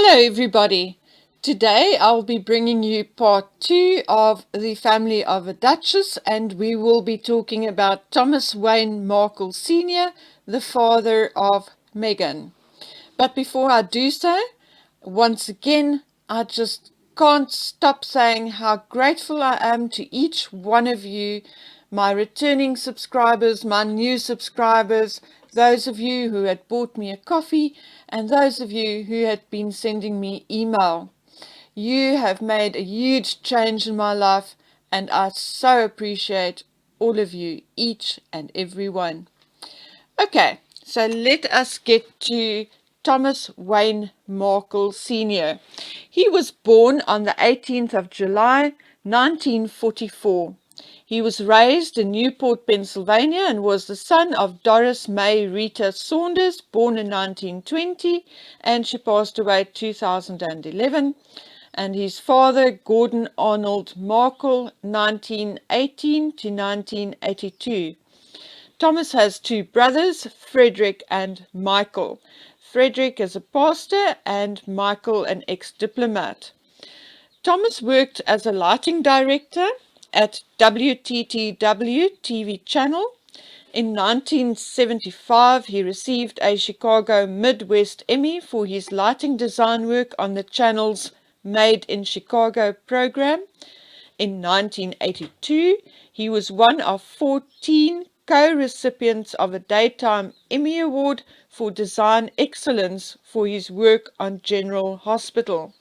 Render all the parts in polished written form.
Hello everybody. Today I'll be bringing you part 2 of The Family of a Duchess, and we will be talking about Thomas Markle Snr, the father of Meghan. But before I do so, once again, I just can't stop saying how grateful I am to each one of you, my returning subscribers, my new subscribers, those of you who had bought me a coffee, and those of you who had been sending me email. You have made a huge change in my life, and I so appreciate all of you, each and every one. Okay, so let us get to Thomas Markle Snr. He was born on the 18th of July, 1944. He was raised in Newport, Pennsylvania, and was the son of Doris May Rita Saunders, born in 1920, and she passed away 2011, and his father, Gordon Arnold Markle, 1918 to 1982. Thomas has two brothers, Frederick and Michael. Frederick is a pastor and Michael an ex-diplomat. Thomas worked as a lighting director at WTTW TV channel. In 1975, he received a Chicago Midwest Emmy for his lighting design work on the channel's Made in Chicago program. In 1982, he was one of 14 co-recipients of a Daytime Emmy Award for Design Excellence for his work on General Hospital.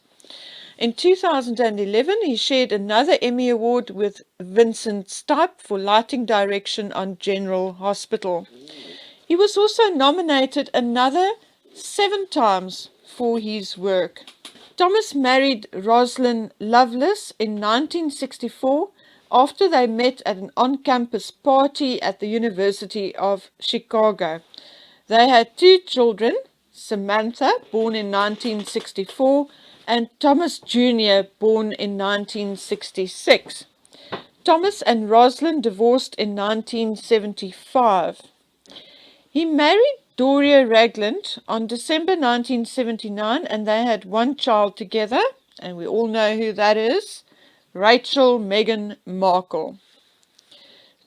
In 2011, he shared another Emmy Award with Vincent Stipe for lighting direction on General Hospital. He was also nominated another 7 times for his work. Thomas married Rosalind Lovelace in 1964 after they met at an on-campus party at the University of Chicago. They had 2 children, Samantha, born in 1964, and Thomas Jr., born in 1966. Thomas and Rosalind divorced in 1975. He married Doria Ragland on December 1979, and they had 1 child together, and we all know who that is, Rachel Meghan Markle.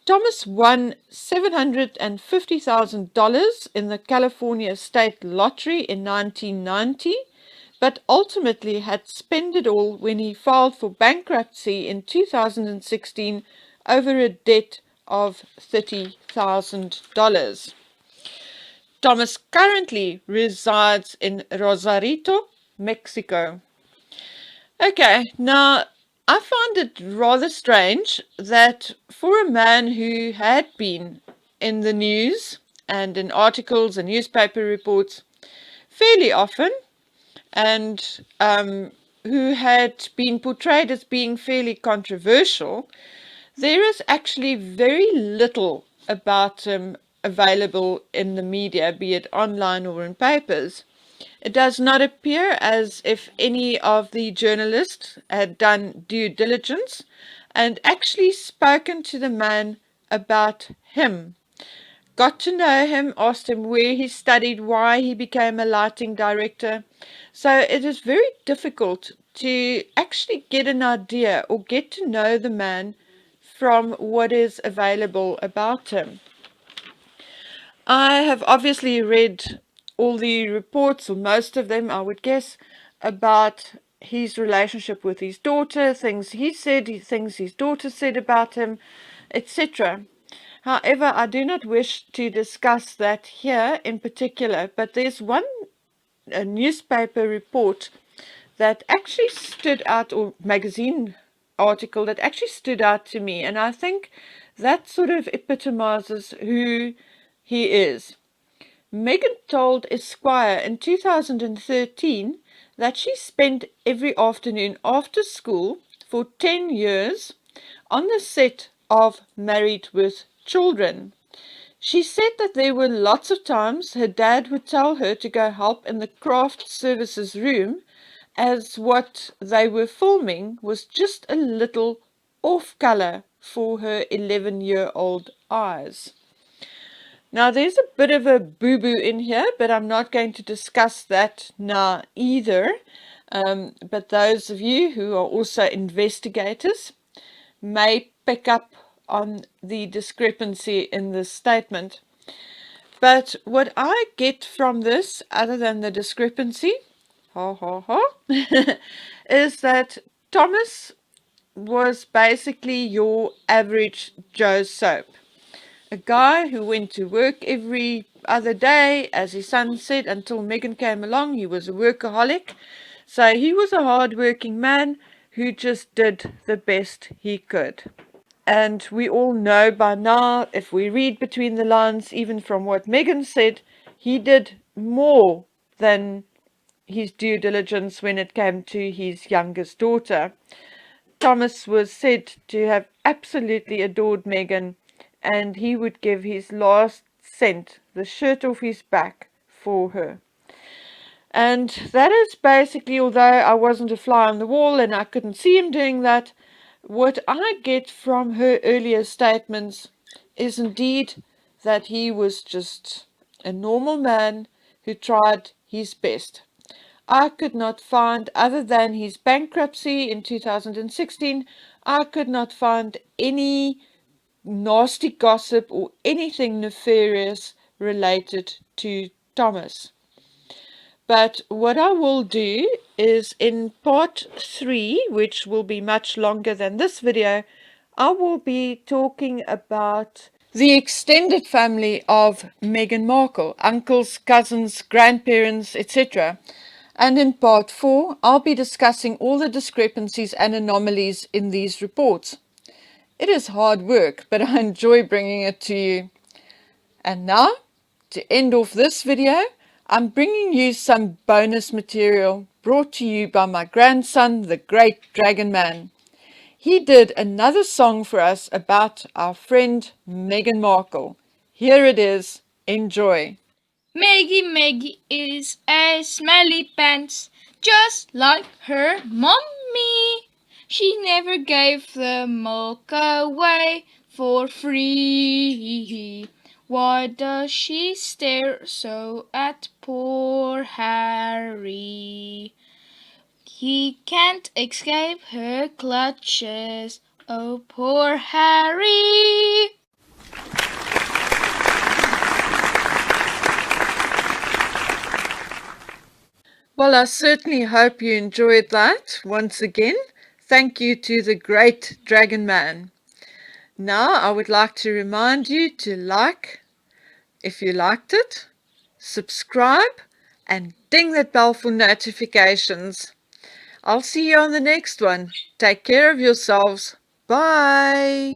Thomas won $750,000 in the California State Lottery in 1990, but ultimately had spent it all when he filed for bankruptcy in 2016 over a debt of $30,000. Thomas currently resides in Rosarito, Mexico. Okay, now I find it rather strange that for a man who had been in the news and in articles and newspaper reports fairly often, and who had been portrayed as being fairly controversial, there is actually very little about him available in the media, be it online or in papers. It does not appear as if any of the journalists had done due diligence and actually spoken to the man about him. Got to know him, asked him where he studied, why he became a lighting director. So it is very difficult to actually get an idea or get to know the man from what is available about him. I have obviously read all the reports, or most of them, I would guess, about his relationship with his daughter, things he said, things his daughter said about him, etc. However, I do not wish to discuss that here in particular, but there's a newspaper report that actually stood out, or magazine article that actually stood out to me, and I think that sort of epitomizes who he is. Meghan told Esquire in 2013 that she spent every afternoon after school for 10 years on the set of Married with Children. She said that there were lots of times her dad would tell her to go help in the craft services room, as what they were filming was just a little off color for her 11-year-old eyes. Now, there's a bit of a boo-boo in here, but I'm not going to discuss that now either. But those of you who are also investigators may pick up on the discrepancy in this statement. But what I get from this, other than the discrepancy, ha ha ha, is that Thomas was basically your average Joe Soap. A guy who went to work every other day, as his son said, until Megan came along. He was a workaholic. So he was a hard-working man who just did the best he could. And we all know by now, if we read between the lines, even from what Megan said, he did more than his due diligence when it came to his youngest daughter. Thomas was said to have absolutely adored Megan, and he would give his last cent, the shirt off his back, for her. And that is basically, although I wasn't a fly on the wall and I couldn't see him doing that, what I get from her earlier statements is indeed that he was just a normal man who tried his best. I could not find, other than his bankruptcy in 2016, I could not find any nasty gossip or anything nefarious related to Thomas. But what I will do is in part 3, which will be much longer than this video, I will be talking about the extended family of Meghan Markle, uncles, cousins, grandparents, etc. And in part 4, I'll be discussing all the discrepancies and anomalies in these reports. It is hard work, but I enjoy bringing it to you. And now, to end off this video, I'm bringing you some bonus material brought to you by my grandson, the great Dragon Man. He did another song for us about our friend Meghan Markle. Here it is. Enjoy. Maggie is a smelly pants, just like her mommy. She never gave the milk away for free. Why does she stare so at poor Harry? He can't escape her clutches. Oh, poor Harry! Well, I certainly hope you enjoyed that. Once again, thank you to the great Dragon Man. Now, I would like to remind you to like if you liked it, subscribe, and ding that bell for notifications. I'll see you on the next one. Take care of yourselves. Bye.